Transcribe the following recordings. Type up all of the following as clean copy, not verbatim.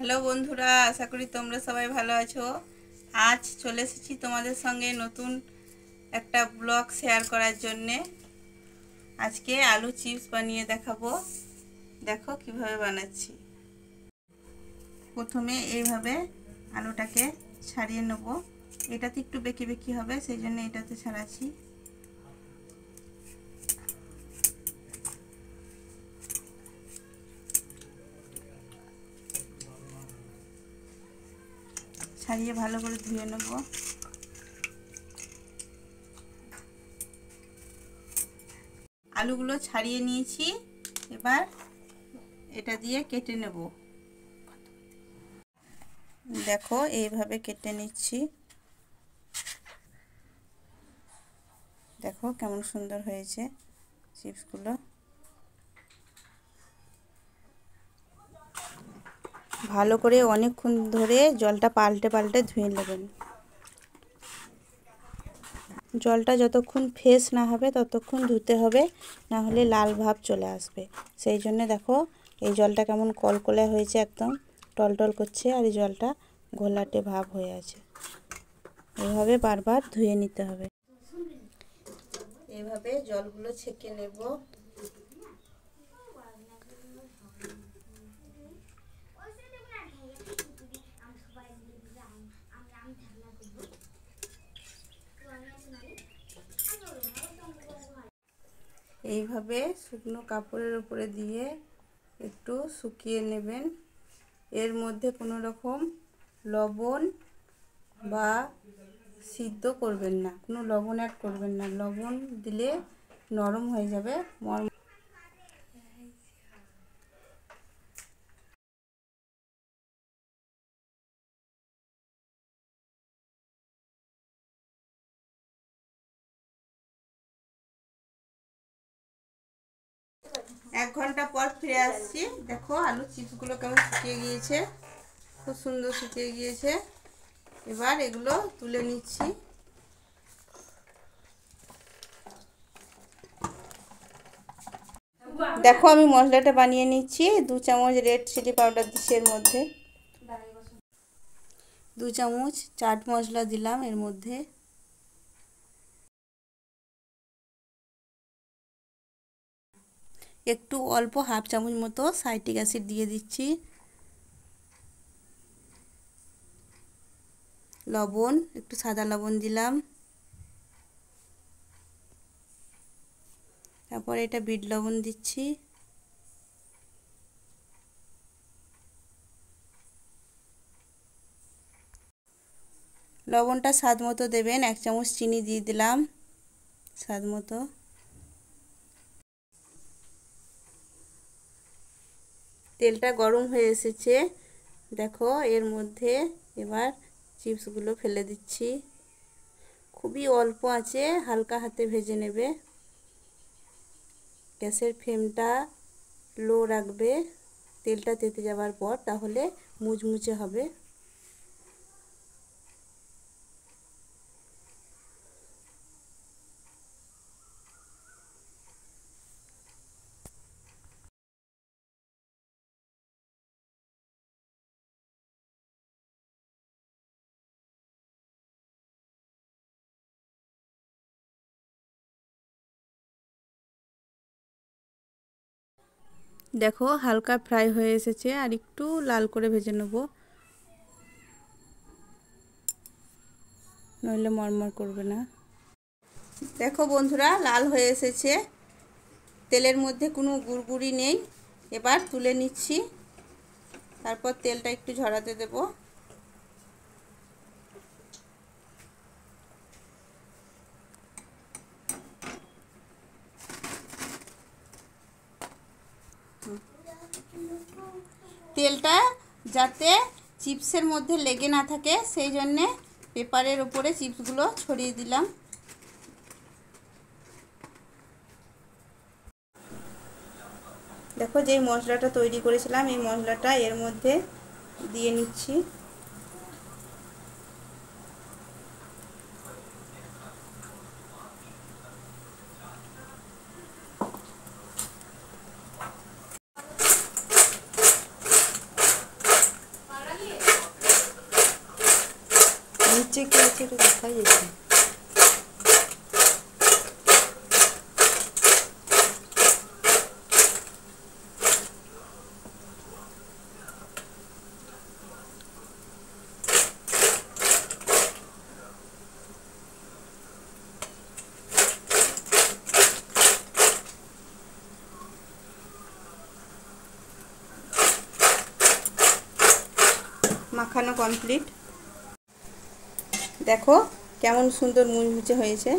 Hello বন্ধুরা, আশা করি তোমরা সবাই ভালো আছো। আজ চলে এসেছি তোমাদের সঙ্গে নতুন একটা ব্লগ শেয়ার করার জন্যে। আজকে আলু চিপস বানিয়ে দেখাবো। দেখো কিভাবে বানাচ্ছি। প্রথমে এইভাবে আলুটাকে ছাড়িয়ে নেব। এটাতে একটু বেঁকে বেঁকে হবে, সেই জন্য এটাতে ছাড়াচ্ছি। ছাড়িয়ে ভালো করে ধুয়ে নেব। আলুগুলো ছাড়িয়ে নিয়েছি, এবার এটা দিয়ে কেটে নেব। দেখো এইভাবে কেটে নিচ্ছি। দেখো কেমন সুন্দর হয়েছে চিপসগুলো। ভালো করে অনেকক্ষণ ধরে জলটা পাল্টে পাল্টে ধুয়ে নেবেন। জলটা যতক্ষণ ফ্রেশ না হবে ততক্ষণ ধুতে হবে, না হলে লাল ভাব চলে আসবে। সেই জন্য দেখো এই জলটা কেমন কলকলে হয়েছে, একদম টলটল করছে, আর এই জলটা ঘোলাটে ভাব হয়ে আছে। এইভাবে বারবার ধুয়ে নিতে হবে। এইভাবে জলগুলো ছেঁকে নেব। এইভাবে শুকনো কাপড়ের উপরে দিয়ে একটু শুকিয়ে নেবেন। এর মধ্যে কোনো রকম লবণ বা সিদ্ধ করবেন না, কোনো লবণ অ্যাড করবেন না। লবণ দিলে নরম হয়ে যাবে। এক ঘন্টা পর ফিরে আসছি। দেখো আলু চিপসগুলো কেমন শুকিয়ে গিয়েছে, খুব সুন্দর শুকিয়ে গিয়েছে। এবার এগুলো তুলে নিচ্ছি। দেখো আমি মশলাটা বানিয়ে নিচ্ছি। 2 চামচ রেড চিলি পাউডার দিচ্ছি এর মধ্যে। 2 চামচ চাট মশলা দিলাম এর মধ্যে। একটু অল্প হাফ চামচ মতো সাইট্রিক অ্যাসিড দিয়ে দিচ্ছি। লবণ, একটু সাদা লবণ দিলাম। তারপর এটা বিট লবণ দিচ্ছি। লবণটা স্বাদ মতো দেবেন। 1 চামচ চিনি দিয়ে দিলাম স্বাদ মতো। তেলটা গরম হয়ে এসেছে। দেখো এর মধ্যে এবার চিপসগুলো ফেলে দিচ্ছি। খুবই অল্প আছে, হালকা হাতে ভেজে নেবে। গ্যাসের ফ্লেমটা লো রাখবে তেলটা তেতে যাওয়ার পর, তাহলে মুচমুচে হবে। দেখো হালকা ফ্রাই হয়ে এসেছে, আর একটু লাল করে ভেজে নেব, নইলে মরমর করবে না। দেখো বন্ধুরা লাল হয়ে এসেছে, তেলের মধ্যে কোনো গুড়গুড়ি নেই। এবার তুলে নিচ্ছি, তারপর তেলটা একটু ঝরাতে দেব। তেলটা যাতে চিপসের মধ্যে লেগে না থাকে, সেই জন্যে পেপারের উপরে চিপসগুলো ছড়িয়ে দিলাম। দেখো যেই মশলাটা তৈরি করেছিলাম, এই মশলাটা এর মধ্যে দিয়ে নিচ্ছি। ছোটো কোথায় গেছে? মাখানো কমপ্লিট। দেখো কেমন সুন্দর মুচমুচে হয়েছে।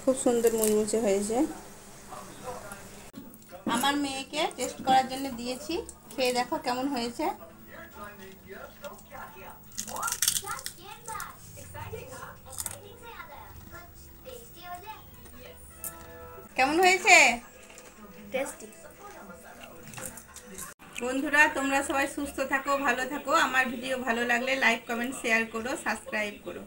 খুব সুন্দর মুচমুচে হয়েছে। আমার মেয়েকে টেস্ট করার জন্য দিয়েছি, খেয়ে দেখো কেমন হয়েছে। কেমন হয়েছে? টেস্টি। বন্ধুরা তোমরা সবাই সুস্থ থাকো, ভালো থাকো। আমার ভিডিও ভালো লাগলে লাইক, কমেন্ট, শেয়ার করো, সাবস্ক্রাইব করো।